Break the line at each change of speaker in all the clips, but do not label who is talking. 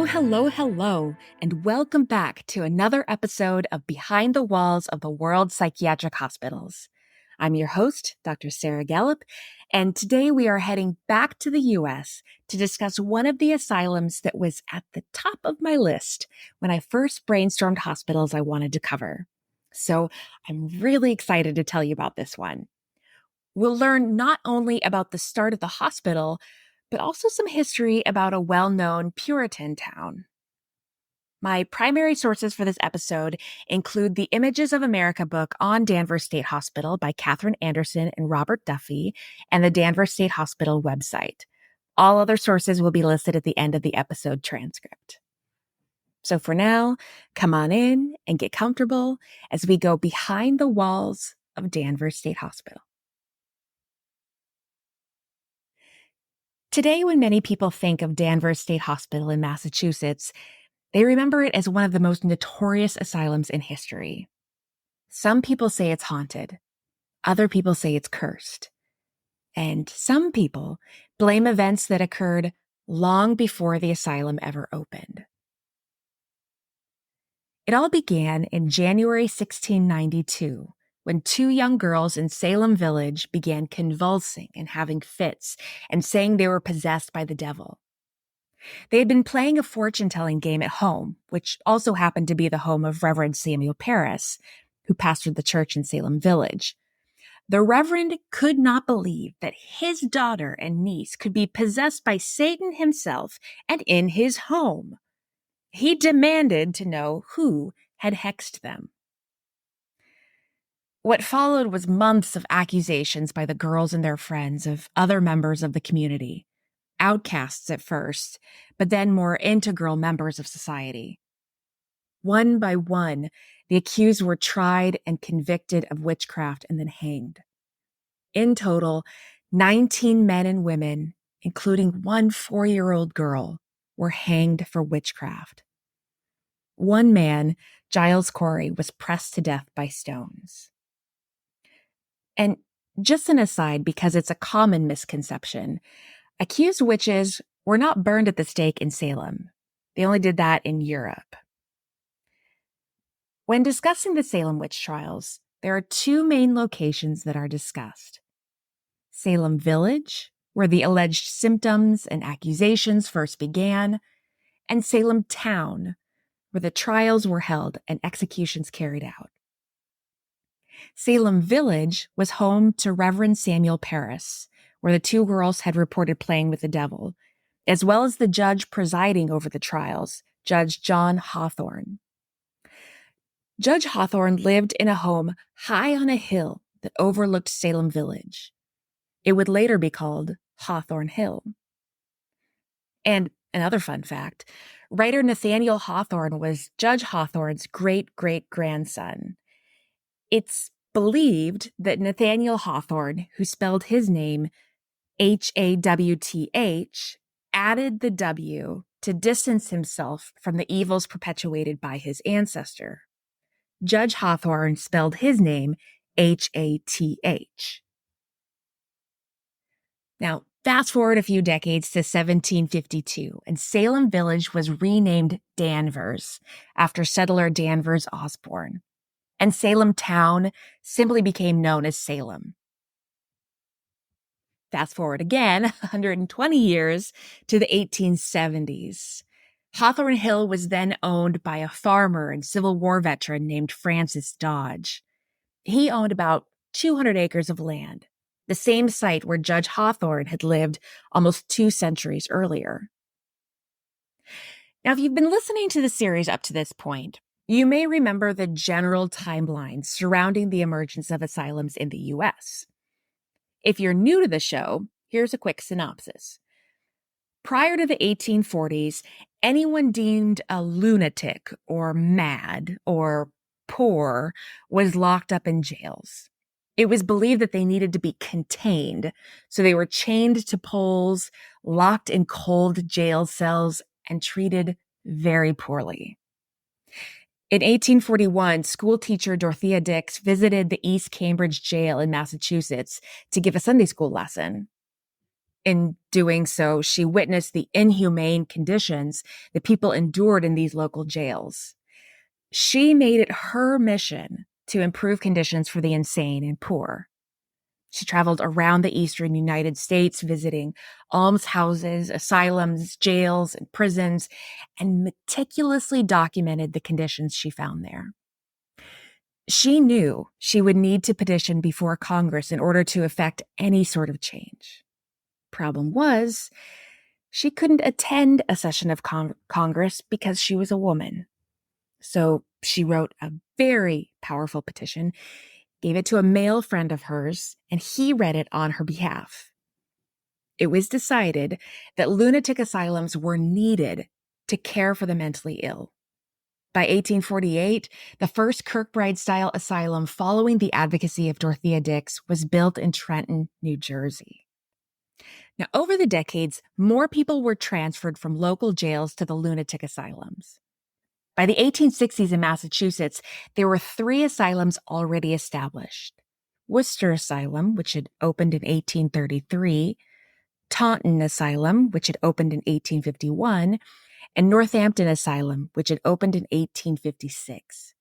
Hello, and welcome back to another episode of Behind the Walls of the World Psychiatric Hospitals. I'm your host, Dr. Sarah Gallup, and today we are heading back to the U.S. to discuss one of the asylums that was at the top of my list when I first brainstormed hospitals I wanted to cover. So I'm really excited to tell you about this one. We'll learn not only about the start of the hospital, but also some history about a well-known Puritan town. My primary sources for this episode include the Images of America book on Danvers State Hospital by Katherine Anderson and Robert Duffy, and the Danvers State Hospital website. All other sources will be listed at the end of the episode transcript. So for now, come on in and get comfortable as we go behind the walls of Danvers State Hospital. Today, when many people think of Danvers State Hospital in Massachusetts, they remember it as one of the most notorious asylums in history. Some people say it's haunted. Other people say it's cursed. And some people blame events that occurred long before the asylum ever opened. It all began in January 1692, when two young girls in Salem Village began convulsing and having fits and saying they were possessed by the devil. They had been playing a fortune-telling game at home, which also happened to be the home of Reverend Samuel Parris, who pastored the church in Salem Village. The Reverend could not believe that his daughter and niece could be possessed by Satan himself and in his home. He demanded to know who had hexed them. What followed was months of accusations by the girls and their friends of other members of the community. Outcasts at first, but then more integral members of society. One by one, the accused were tried and convicted of witchcraft and then hanged. In total, 19 men and women, including one 4-year-old girl, were hanged for witchcraft. One man, Giles Corey, was pressed to death by stones. And just an aside, because it's a common misconception, accused witches were not burned at the stake in Salem. They only did that in Europe. When discussing the Salem witch trials, there are two main locations that are discussed. Salem Village, where the alleged symptoms and accusations first began, and Salem Town, where the trials were held and executions carried out. Salem Village was home to Reverend Samuel Parris, where the two girls had reported playing with the devil, as well as the judge presiding over the trials, Judge John Hawthorne. Judge Hawthorne lived in a home high on a hill that overlooked Salem Village. It would later be called Hawthorne Hill. And another fun fact, writer Nathaniel Hawthorne was Judge Hawthorne's great-great-grandson. It's believed that Nathaniel Hawthorne, who spelled his name Hawth, added the W to distance himself from the evils perpetuated by his ancestor. Judge Hawthorne spelled his name Hath. Now, fast forward a few decades to 1752, and Salem Village was renamed Danvers after settler Danvers Osborne, and Salem Town simply became known as Salem. Fast forward again, 120 years to the 1870s. Hawthorne Hill was then owned by a farmer and Civil War veteran named Francis Dodge. He owned about 200 acres of land, the same site where Judge Hawthorne had lived almost 2 centuries earlier. Now, if you've been listening to the series up to this point, you may remember the general timeline surrounding the emergence of asylums in the U.S. If you're new to the show, here's a quick synopsis. Prior to the 1840s, anyone deemed a lunatic or mad or poor was locked up in jails. It was believed that they needed to be contained, so they were chained to poles, locked in cold jail cells, and treated very poorly. In 1841, schoolteacher Dorothea Dix visited the East Cambridge Jail in Massachusetts to give a Sunday school lesson. In doing so, she witnessed the inhumane conditions that people endured in these local jails. She made it her mission to improve conditions for the insane and poor. She traveled around the eastern United States, visiting almshouses, asylums, jails, and prisons, and meticulously documented the conditions she found there. She knew she would need to petition before Congress in order to effect any sort of change. Problem was, she couldn't attend a session of Congress because she was a woman. So she wrote a very powerful petition, gave it to a male friend of hers, and he read it on her behalf. It was decided that lunatic asylums were needed to care for the mentally ill. By 1848, the first Kirkbride-style asylum following the advocacy of Dorothea Dix was built in Trenton, New Jersey. Now, over the decades, more people were transferred from local jails to the lunatic asylums. By the 1860s in Massachusetts, there were 3 asylums already established. Worcester Asylum, which had opened in 1833, Taunton Asylum, which had opened in 1851, and Northampton Asylum, which had opened in 1856.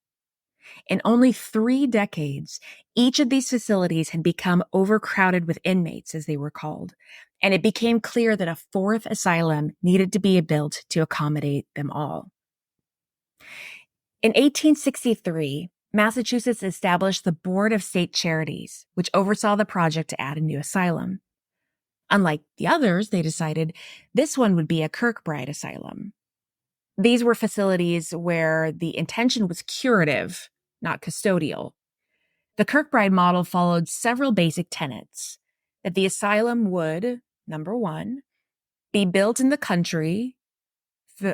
In only 3 decades, each of these facilities had become overcrowded with inmates, as they were called, and it became clear that a 4th asylum needed to be built to accommodate them all. In 1863, Massachusetts established the Board of State Charities, which oversaw the project to add a new asylum. Unlike the others, they decided this one would be a Kirkbride asylum. These were facilities where the intention was curative, not custodial. The Kirkbride model followed several basic tenets: that the asylum would, number 1, be built in the country,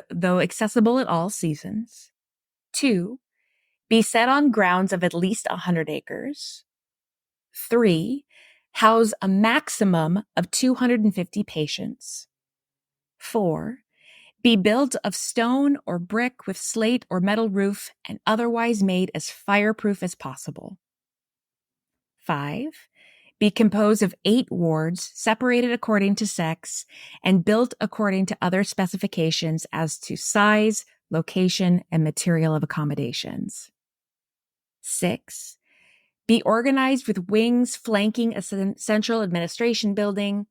though accessible at all seasons. 2, be set on grounds of at least 100 acres. 3, house a maximum of 250 patients. 4, be built of stone or brick with slate or metal roof and otherwise made as fireproof as possible. 5, be composed of 8 wards separated according to sex and built according to other specifications as to size, location, and material of accommodations. 6, be organized with wings flanking a central administration building.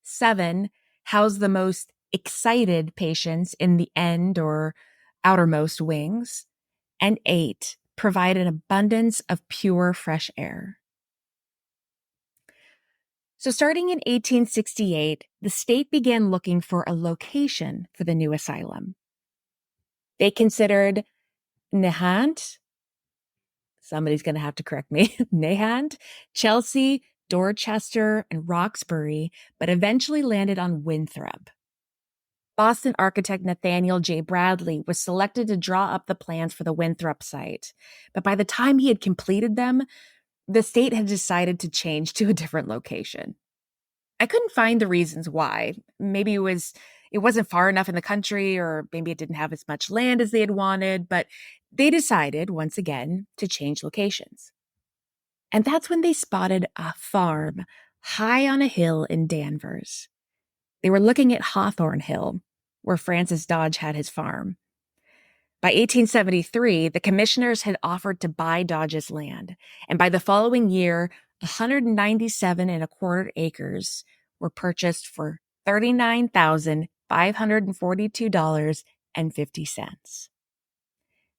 7, house the most excited patients in the end or outermost wings. And 8, provide an abundance of pure, fresh air. So starting in 1868, the state began looking for a location for the new asylum. They considered Nahant, somebody's going to have to correct me, Nahant, Chelsea, Dorchester, and Roxbury, but eventually landed on Winthrop. Boston architect Nathaniel J. Bradley was selected to draw up the plans for the Winthrop site, but by the time he had completed them, the state had decided to change to a different location. I couldn't find the reasons why. Maybe it wasn't far enough in the country, or maybe it didn't have as much land as they had wanted, but they decided, once again, to change locations. And that's when they spotted a farm high on a hill in Danvers. They were looking at Hawthorne Hill, where Francis Dodge had his farm. By 1873, the commissioners had offered to buy Dodge's land, and by the following year, 197.25 acres were purchased for $39,542.50.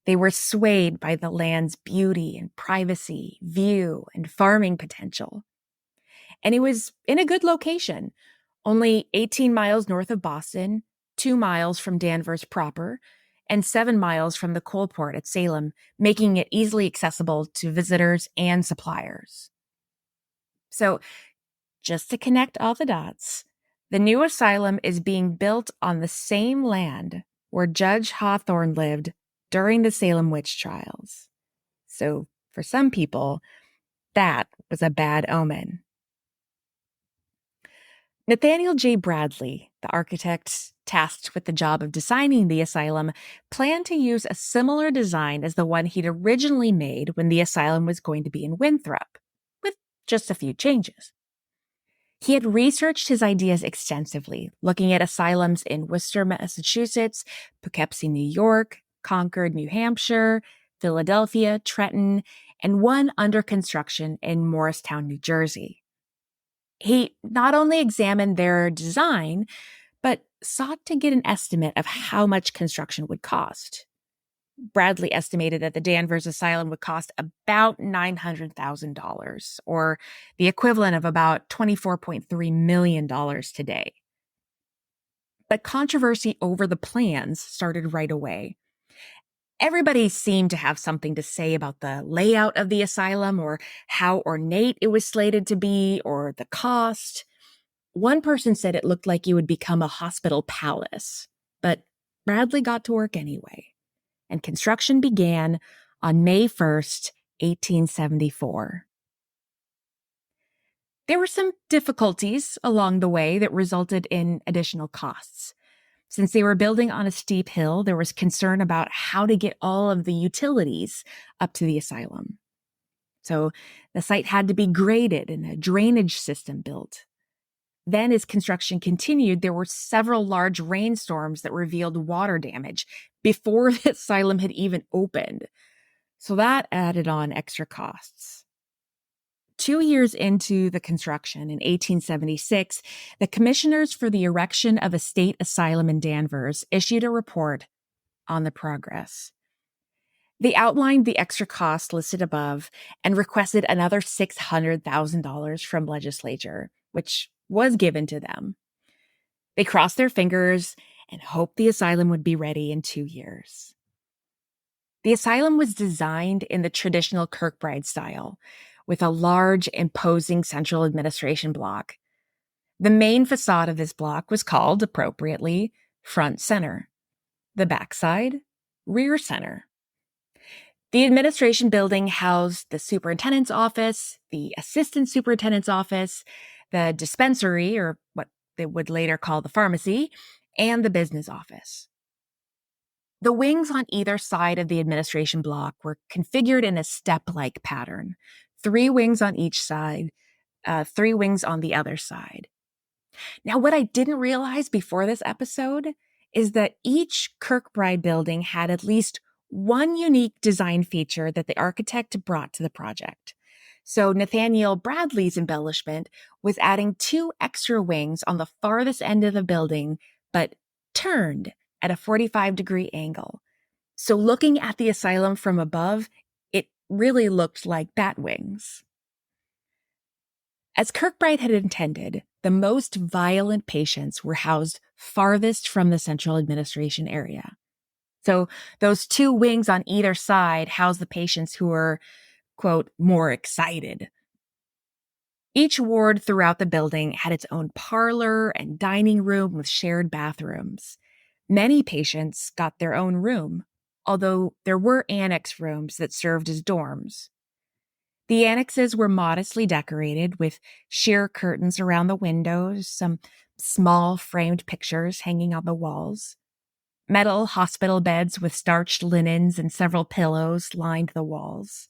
They were swayed by the land's beauty and privacy, view, and farming potential. And it was in a good location, only 18 miles north of Boston, 2 miles from Danvers proper, and 7 miles from the coal port at Salem, making it easily accessible to visitors and suppliers. So, just to connect all the dots, the new asylum is being built on the same land where Judge Hawthorne lived during the Salem witch trials. So, for some people, that was a bad omen. Nathaniel J. Bradley, the architect tasked with the job of designing the asylum, planned to use a similar design as the one he'd originally made when the asylum was going to be in Winthrop, with just a few changes. He had researched his ideas extensively, looking at asylums in Worcester, Massachusetts, Poughkeepsie, New York, Concord, New Hampshire, Philadelphia, Trenton, and one under construction in Morristown, New Jersey. He not only examined their design, but sought to get an estimate of how much construction would cost. Bradley estimated that the Danvers Asylum would cost about $900,000, or the equivalent of about $24.3 million today. But controversy over the plans started right away. Everybody seemed to have something to say about the layout of the asylum, or how ornate it was slated to be, or the cost. One person said it looked like it would become a hospital palace, but Bradley got to work anyway, and construction began on May 1st, 1874. There were some difficulties along the way that resulted in additional costs. Since they were building on a steep hill, there was concern about how to get all of the utilities up to the asylum. So the site had to be graded and a drainage system built. Then, as construction continued, there were several large rainstorms that revealed water damage before the asylum had even opened. So that added on extra costs. 2 years into the construction, in 1876, the commissioners for the erection of a state asylum in Danvers issued a report on the progress. They outlined the extra costs listed above and requested another $600,000 from legislature, which was given to them. They crossed their fingers and hoped the asylum would be ready in 2 years. The asylum was designed in the traditional Kirkbride style, with a large, imposing central administration block. The main facade of this block was called, appropriately, front center. The backside, rear center. The administration building housed the superintendent's office, the assistant superintendent's office, the dispensary, or what they would later call the pharmacy, and the business office. The wings on either side of the administration block were configured in a step-like pattern. 3 wings on each side, 3 wings on the other side. Now, what I didn't realize before this episode is that each Kirkbride building had at least one unique design feature that the architect brought to the project. So Nathaniel Bradley's embellishment was adding 2 extra wings on the farthest end of the building, but turned at a 45-degree angle. So looking at the asylum from above, it really looked like bat wings. As Kirkbride had intended, the most violent patients were housed farthest from the central administration area. So those 2 wings on either side housed the patients who were, quote, more excited. Each ward throughout the building had its own parlor and dining room with shared bathrooms. Many patients got their own room, although there were annex rooms that served as dorms. The annexes were modestly decorated with sheer curtains around the windows, some small framed pictures hanging on the walls. Metal hospital beds with starched linens and several pillows lined the walls.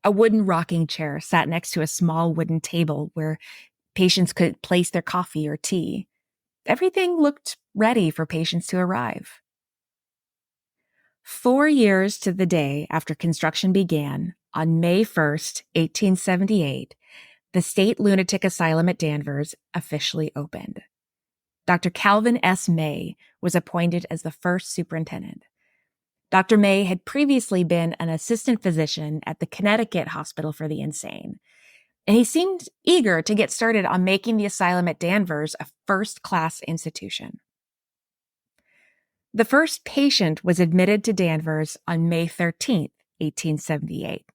A wooden rocking chair sat next to a small wooden table where patients could place their coffee or tea. Everything looked ready for patients to arrive. 4 years to the day after construction began, on May 1st, 1878, the State Lunatic Asylum at Danvers officially opened. Dr. Calvin S. May was appointed as the first superintendent. Dr. May had previously been an assistant physician at the Connecticut Hospital for the Insane, and he seemed eager to get started on making the asylum at Danvers a first-class institution. The first patient was admitted to Danvers on May 13th, 1878.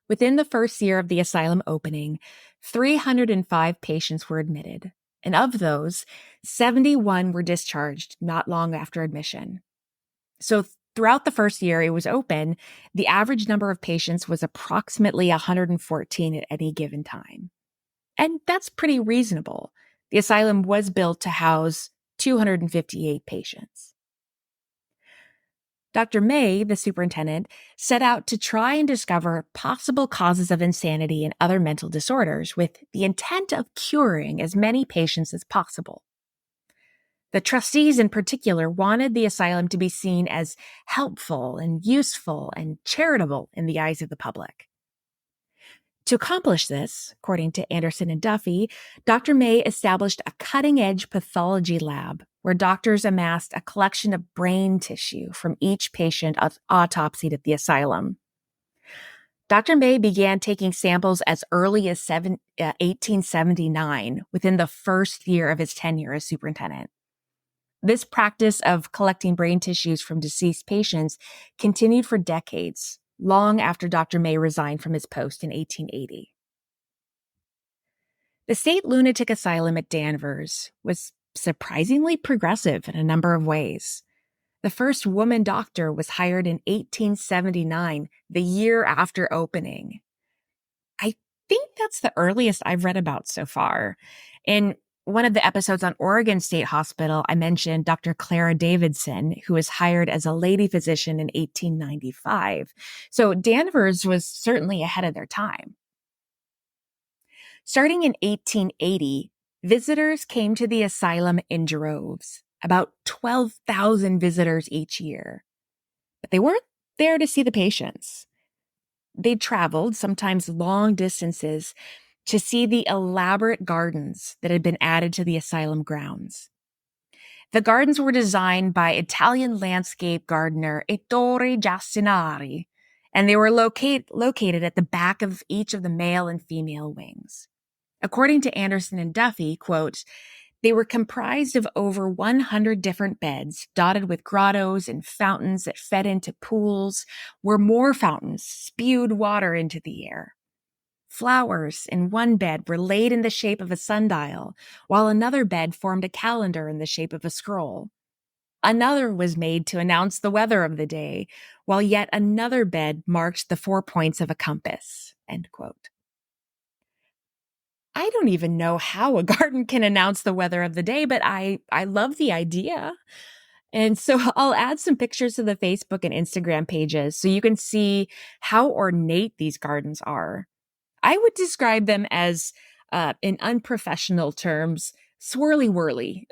Within the first year of the asylum opening, 305 patients were admitted, and of those, 71 were discharged not long after admission. So throughout the first year it was open, the average number of patients was approximately 114 at any given time. And that's pretty reasonable. The asylum was built to house 258 patients. Dr. May, the superintendent, set out to try and discover possible causes of insanity and other mental disorders with the intent of curing as many patients as possible. The trustees in particular wanted the asylum to be seen as helpful and useful and charitable in the eyes of the public. To accomplish this, according to Anderson and Duffy, Dr. May established a cutting-edge pathology lab where doctors amassed a collection of brain tissue from each patient autopsied at the asylum. Dr. May began taking samples as early as 1879, within the first year of his tenure as superintendent. This practice of collecting brain tissues from deceased patients continued for decades, long after Dr. May resigned from his post in 1880. The State Lunatic Asylum at Danvers was surprisingly progressive in a number of ways. The first woman doctor was hired in 1879, the year after opening. I think that's the earliest I've read about so far. In one of the episodes on Oregon State Hospital, I mentioned Dr. Clara Davidson, who was hired as a lady physician in 1895. So Danvers was certainly ahead of their time. Starting in 1880, visitors came to the asylum in droves, about 12,000 visitors each year. But they weren't there to see the patients. They traveled, sometimes long distances, to see the elaborate gardens that had been added to the asylum grounds. The gardens were designed by Italian landscape gardener Ettore Giastinari, and they were located at the back of each of the male and female wings. According to Anderson and Duffy, quote, they were comprised of over 100 different beds, dotted with grottos and fountains that fed into pools, where more fountains spewed water into the air. Flowers in one bed were laid in the shape of a sundial, while another bed formed a calendar in the shape of a scroll. Another was made to announce the weather of the day, while yet another bed marked the 4 points of a compass, end quote. I don't even know how a garden can announce the weather of the day, but I love the idea. And so I'll add some pictures to the Facebook and Instagram pages so you can see how ornate these gardens are. I would describe them as, in unprofessional terms, swirly-whirly.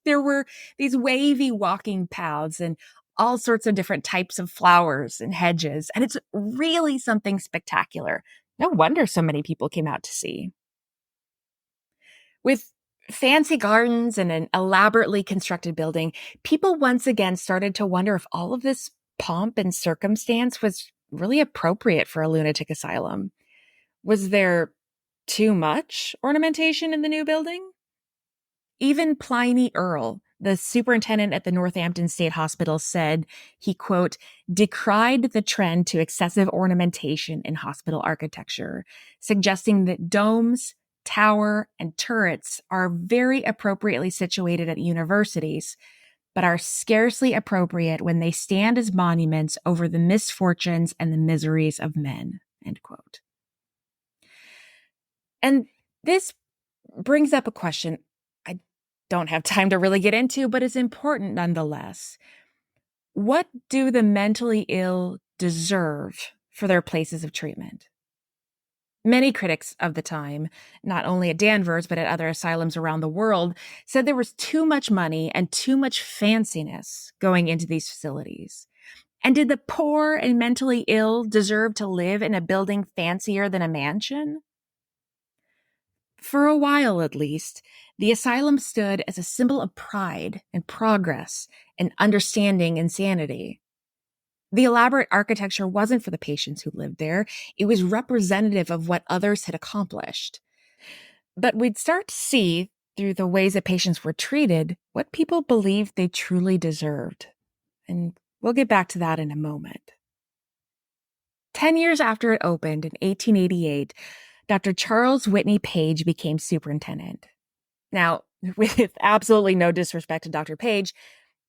There were these wavy walking paths and all sorts of different types of flowers and hedges, and it's really something spectacular. No wonder so many people came out to see. With fancy gardens and an elaborately constructed building, people once again started to wonder if all of this pomp and circumstance was really appropriate for a lunatic asylum. Was there too much ornamentation in the new building? Even Pliny Earle, the superintendent at the Northampton State Hospital, said he, quote, decried the trend to excessive ornamentation in hospital architecture, suggesting that domes, tower, and turrets are very appropriately situated at universities, but are scarcely appropriate when they stand as monuments over the misfortunes and the miseries of men, end quote. And this brings up a question I don't have time to really get into, but it's important nonetheless. What do the mentally ill deserve for their places of treatment? Many critics of the time, not only at Danvers, but at other asylums around the world, said there was too much money and too much fanciness going into these facilities. And did the poor and mentally ill deserve to live in a building fancier than a mansion? For a while, at least, the asylum stood as a symbol of pride and progress and understanding and sanity. The elaborate architecture wasn't for the patients who lived there. It was representative of what others had accomplished. But we'd start to see, through the ways that patients were treated, what people believed they truly deserved. And we'll get back to that in a moment. 10 years after it opened in 1888, Dr. Charles Whitney Page became superintendent. Now, with absolutely no disrespect to Dr. Page,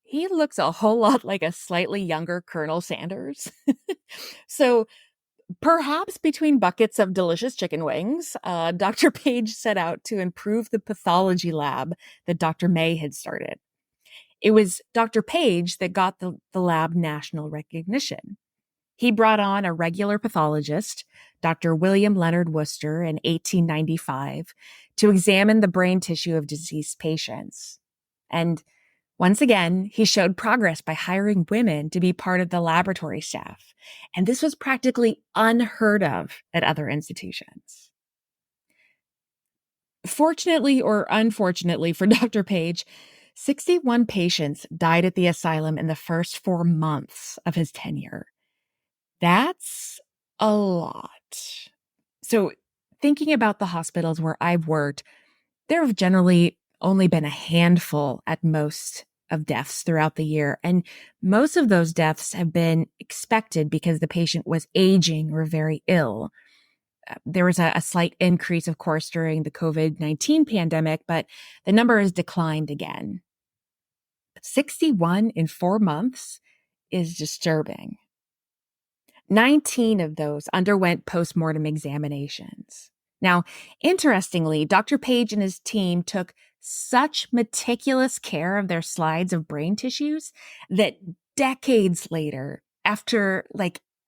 he looks a whole lot like a slightly younger Colonel Sanders. So perhaps between buckets of delicious chicken wings, Dr. Page set out to improve the pathology lab that Dr. May had started. It was Dr. Page that got the lab national recognition. He brought on a regular pathologist, Dr. William Leonard Worcester, in 1895 to examine the brain tissue of deceased patients. And once again, he showed progress by hiring women to be part of the laboratory staff. And this was practically unheard of at other institutions. Fortunately or unfortunately for Dr. Page, 61 patients died at the asylum in the first 4 months of his tenure. That's a lot. So, thinking about the hospitals where I've worked, there have generally only been a handful at most of deaths throughout the year. And most of those deaths have been expected because the patient was aging or very ill. There was a slight increase, of course, during the COVID-19 pandemic, but the number has declined again. 61 in 4 months is disturbing. 19 of those underwent postmortem examinations. Now, interestingly, Dr. Page and his team took such meticulous care of their slides of brain tissues that decades later, after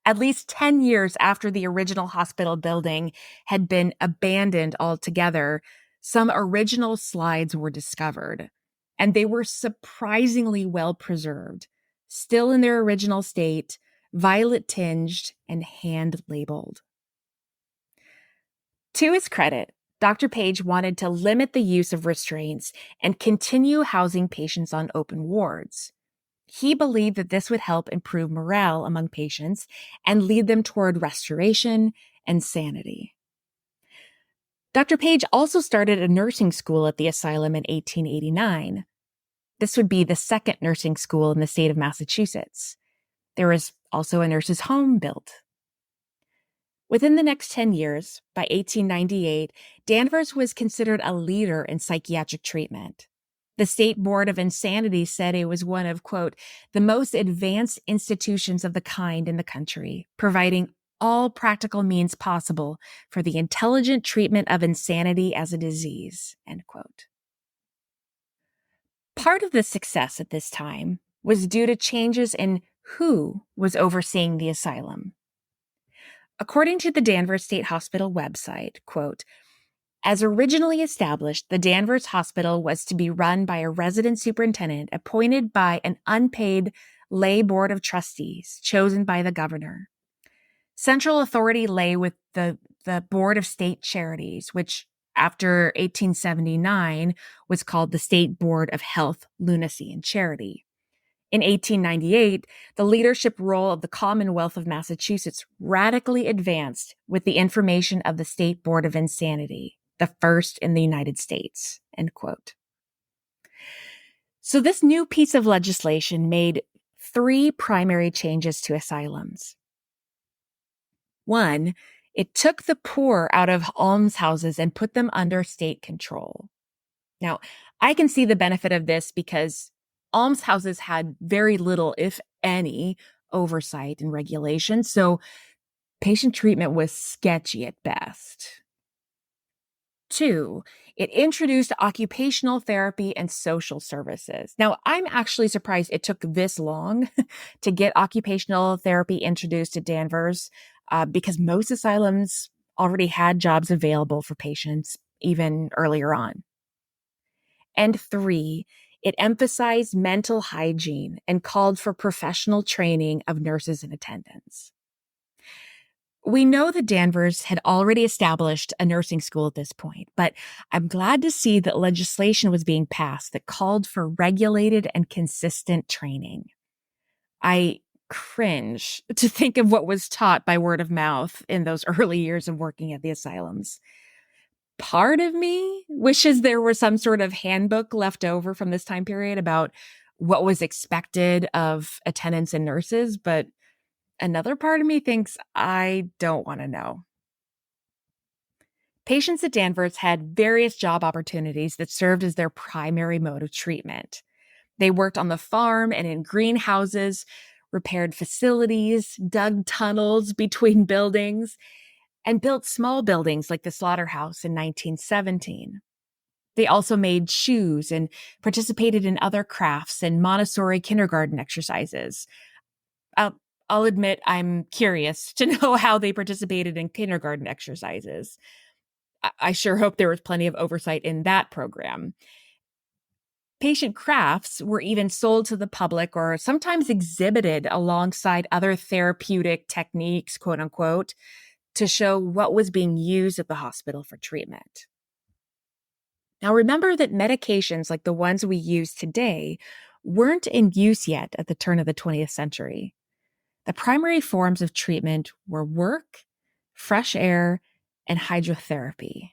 at least 10 years after the original hospital building had been abandoned altogether, some original slides were discovered, and they were surprisingly well preserved, still in their original state, violet tinged and hand labeled. To his credit, Dr. Page wanted to limit the use of restraints and continue housing patients on open wards. He believed that this would help improve morale among patients and lead them toward restoration and sanity. Dr. Page also started a nursing school at the asylum in 1889. This would be the second nursing school in the state of Massachusetts. There was also a nurse's home built. Within the next 10 years, by 1898, Danvers was considered a leader in psychiatric treatment. The State Board of Insanity said it was one of, quote, the most advanced institutions of the kind in the country, providing all practical means possible for the intelligent treatment of insanity as a disease, end quote. Part of the success at this time was due to changes in who was overseeing the asylum. According to the Danvers State Hospital website, quote, as originally established, the Danvers Hospital was to be run by a resident superintendent appointed by an unpaid lay board of trustees chosen by the governor. Central authority lay with the Board of State Charities, which after 1879 was called the State Board of Health, Lunacy, and Charity. In 1898, the leadership role of the Commonwealth of Massachusetts radically advanced with the information of the State Board of Insanity, the first in the United States, end quote. So this new piece of legislation made 3 primary changes to asylums. 1, it took the poor out of almshouses and put them under state control. Now, I can see the benefit of this because almshouses had very little, if any, oversight and regulation, so patient treatment was sketchy at best. 2, it introduced occupational therapy and social services. Now, I'm actually surprised it took this long to get occupational therapy introduced at Danvers because most asylums already had jobs available for patients even earlier on. And 3, it emphasized mental hygiene and called for professional training of nurses and attendants. We know that Danvers had already established a nursing school at this point, but I'm glad to see that legislation was being passed that called for regulated and consistent training. I cringe to think of what was taught by word of mouth in those early years of working at the asylums. Part of me wishes there were some sort of handbook left over from this time period about what was expected of attendants and nurses, but another part of me thinks I don't want to know. Patients at Danvers had various job opportunities that served as their primary mode of treatment. They worked on the farm and in greenhouses, repaired facilities, dug tunnels between buildings, and built small buildings like the slaughterhouse in 1917. They also made shoes and participated in other crafts and Montessori kindergarten exercises. I'll, I'll admit I'm curious to know how they participated in kindergarten exercises. I sure hope there was plenty of oversight in that program. Patient crafts were even sold to the public or sometimes exhibited alongside other therapeutic techniques, quote unquote, to show what was being used at the hospital for treatment. Now, remember that medications like the ones we use today weren't in use yet at the turn of the 20th century. The primary forms of treatment were work, fresh air, and hydrotherapy.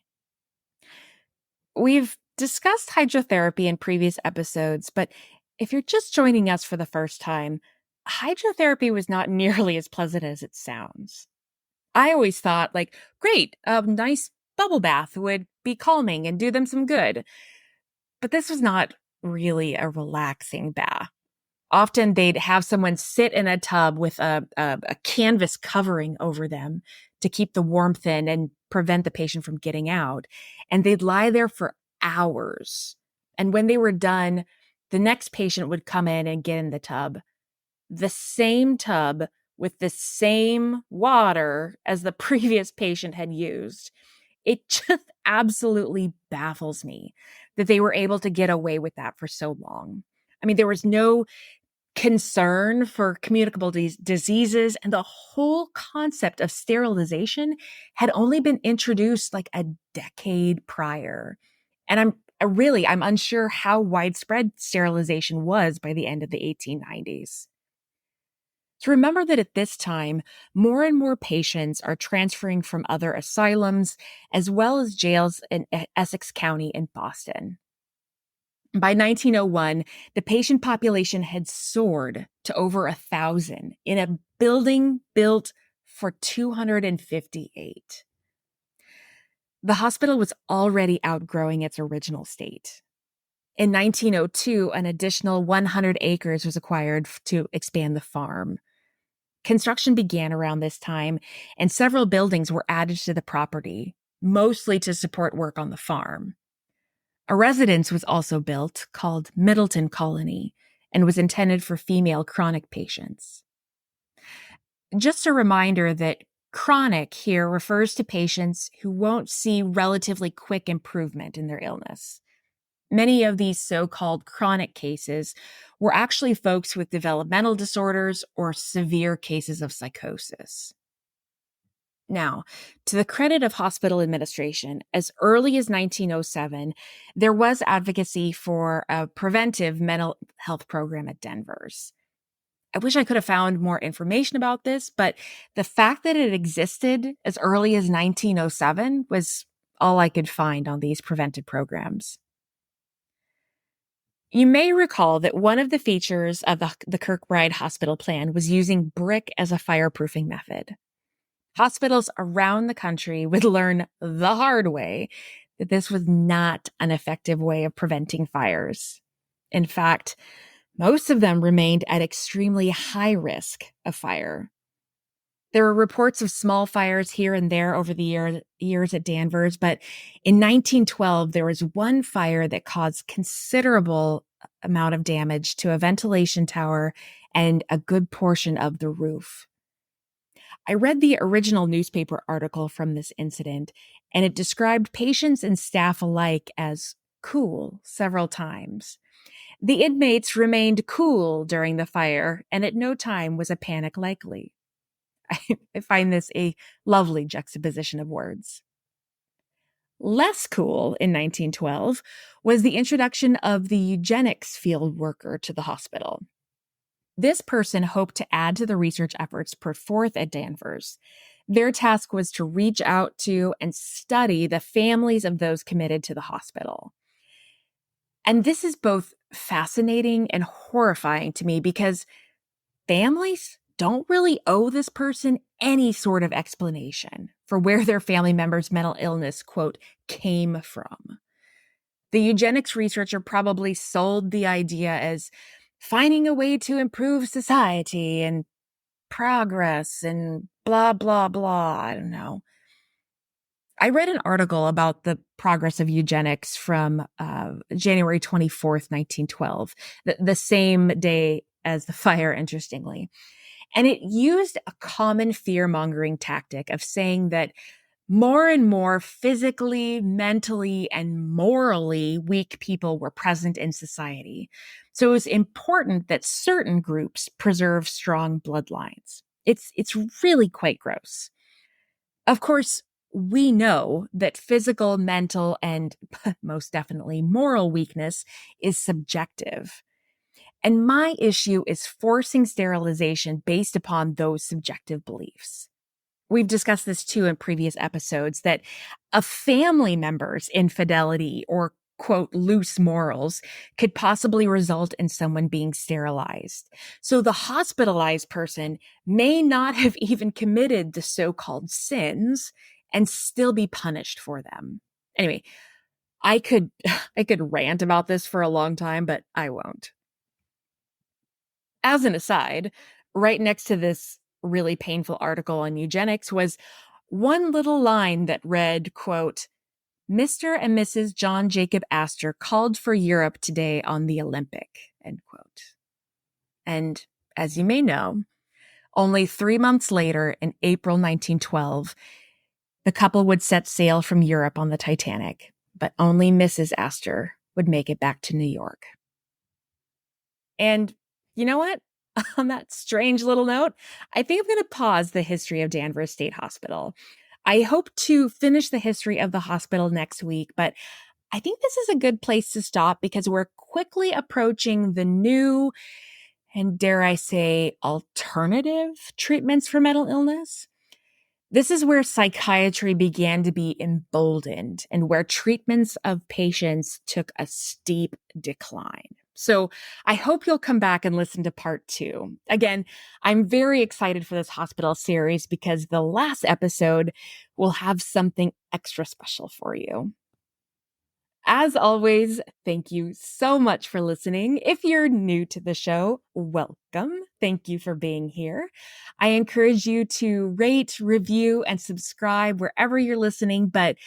We've discussed hydrotherapy in previous episodes, but if you're just joining us for the first time, hydrotherapy was not nearly as pleasant as it sounds. I always thought, like, great, a nice bubble bath would be calming and do them some good. But this was not really a relaxing bath. Often they'd have someone sit in a tub with a canvas covering over them to keep the warmth in and prevent the patient from getting out. And they'd lie there for hours. And when they were done, the next patient would come in and get in the same tub with the same water as the previous patient had used. It just absolutely baffles me that they were able to get away with that for so long. I mean, there was no concern for communicable diseases, and the whole concept of sterilization had only been introduced like a decade prior. And I'm unsure how widespread sterilization was by the end of the 1890s. So remember that at this time, more and more patients are transferring from other asylums as well as jails in Essex County and Boston. By 1901, the patient population had soared to over 1,000 in a building built for 258. The hospital was already outgrowing its original state. In 1902, an additional 100 acres was acquired to expand the farm. Construction began around this time, and several buildings were added to the property, mostly to support work on the farm. A residence was also built called Middleton Colony and was intended for female chronic patients. Just a reminder that chronic here refers to patients who won't see relatively quick improvement in their illness. Many of these so-called chronic cases were actually folks with developmental disorders or severe cases of psychosis. Now, to the credit of hospital administration, as early as 1907, there was advocacy for a preventive mental health program at Danvers. I wish I could have found more information about this, but the fact that it existed as early as 1907 was all I could find on these preventive programs. You may recall that one of the features of the Kirkbride Hospital plan was using brick as a fireproofing method. Hospitals around the country would learn the hard way that this was not an effective way of preventing fires. In fact, most of them remained at extremely high risk of fire. There were reports of small fires here and there over the years at Danvers, but in 1912, there was one fire that caused considerable amount of damage to a ventilation tower and a good portion of the roof. I read the original newspaper article from this incident, and it described patients and staff alike as cool several times. The inmates remained cool during the fire, and at no time was a panic likely. I find this a lovely juxtaposition of words. Less cool in 1912 was the introduction of the eugenics field worker to the hospital. This person hoped to add to the research efforts put forth at Danvers. Their task was to reach out to and study the families of those committed to the hospital. And this is both fascinating and horrifying to me because families don't really owe this person any sort of explanation for where their family member's mental illness, quote, came from. The eugenics researcher probably sold the idea as finding a way to improve society and progress and blah, blah, blah. I don't know. I read an article about the progress of eugenics from January 24th, 1912, the same day as the fire, interestingly. And it used a common fear-mongering tactic of saying that more and more physically, mentally, and morally weak people were present in society. So it was important that certain groups preserve strong bloodlines. It's really quite gross. Of course, we know that physical, mental, and most definitely moral weakness is subjective. And my issue is forcing sterilization based upon those subjective beliefs. We've discussed this too in previous episodes, that a family member's infidelity or quote loose morals could possibly result in someone being sterilized. So the hospitalized person may not have even committed the so-called sins and still be punished for them. Anyway, I could rant about this for a long time, but I won't. As an aside, right next to this really painful article on eugenics was one little line that read, quote, Mr. and Mrs. John Jacob Astor called for Europe today on the Olympic, end quote. And as you may know, only 3 months later, in April 1912, the couple would set sail from Europe on the Titanic, but only Mrs. Astor would make it back to New York. And you know what? On that strange little note, I think I'm going to pause the history of Danvers State Hospital. I hope to finish the history of the hospital next week, but I think this is a good place to stop because we're quickly approaching the new and, dare I say, alternative treatments for mental illness. This is where psychiatry began to be emboldened and where treatments of patients took a steep decline. So I hope you'll come back and listen to part 2. Again, I'm very excited for this hospital series because the last episode will have something extra special for you. As always, thank you so much for listening. If you're new to the show, welcome. Thank you for being here. I encourage you to rate, review, and subscribe wherever you're listening, but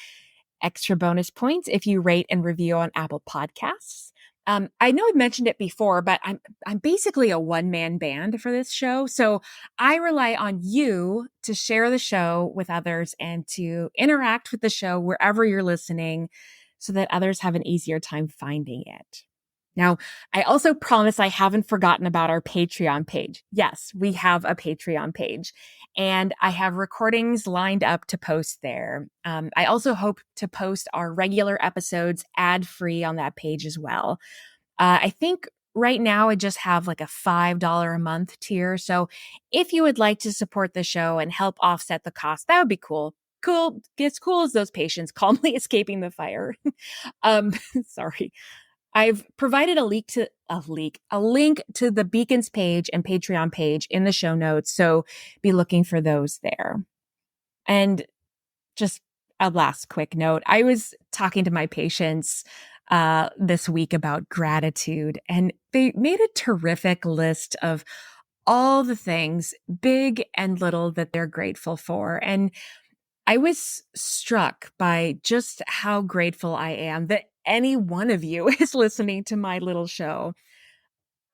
extra bonus points if you rate and review on Apple Podcasts. I know I've mentioned it before, but I'm basically a one-man band for this show. So I rely on you to share the show with others and to interact with the show wherever you're listening so that others have an easier time finding it. Now, I also promise I haven't forgotten about our Patreon page. Yes, we have a Patreon page, and I have recordings lined up to post there. I also hope to post our regular episodes ad-free on that page as well. I think right now I just have like a $5 a month tier. So if you would like to support the show and help offset the cost, that would be cool. Cool. As cool as those patients calmly escaping the fire. Sorry. I've provided a link to the Beacons page and Patreon page in the show notes. So be looking for those there. And just a last quick note. I was talking to my patients this week about gratitude, and they made a terrific list of all the things, big and little, that they're grateful for. And I was struck by just how grateful I am that any one of you is listening to my little show.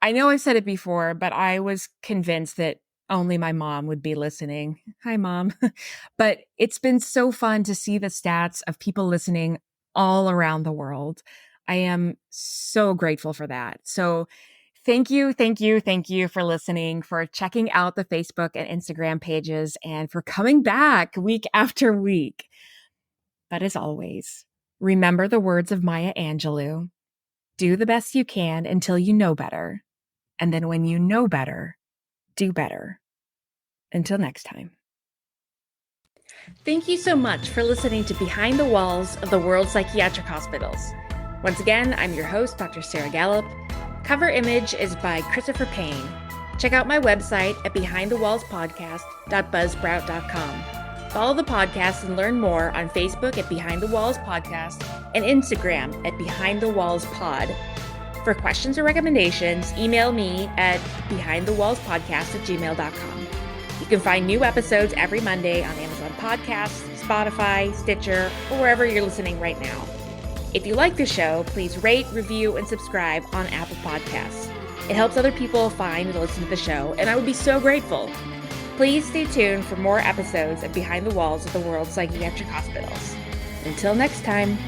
I know I've said it before, but I was convinced that only my mom would be listening. Hi, Mom. But it's been so fun to see the stats of people listening all around the world. I am so grateful for that. So thank you for listening, for checking out the Facebook and Instagram pages, and for coming back week after week. But as always, remember the words of Maya Angelou: do the best you can until you know better. And then when you know better, do better. Until next time. Thank you so much for listening to Behind the Walls of the World Psychiatric Hospitals. Once again, I'm your host, Dr. Sarah Gallup. Cover image is by Christopher Payne. Check out my website at behindthewallspodcast.buzzsprout.com. Follow the podcast and learn more on Facebook at Behind the Walls Podcast and Instagram at Behind the Walls Pod. For questions or recommendations, email me at behindthewallspodcast@gmail.com. You can find new episodes every Monday on Amazon Podcasts, Spotify, Stitcher, or wherever you're listening right now. If you like the show, please rate, review, and subscribe on Apple Podcasts. It helps other people find and listen to the show, and I would be so grateful. Please stay tuned for more episodes of Behind the Walls of the World's Psychiatric Hospitals. Until next time.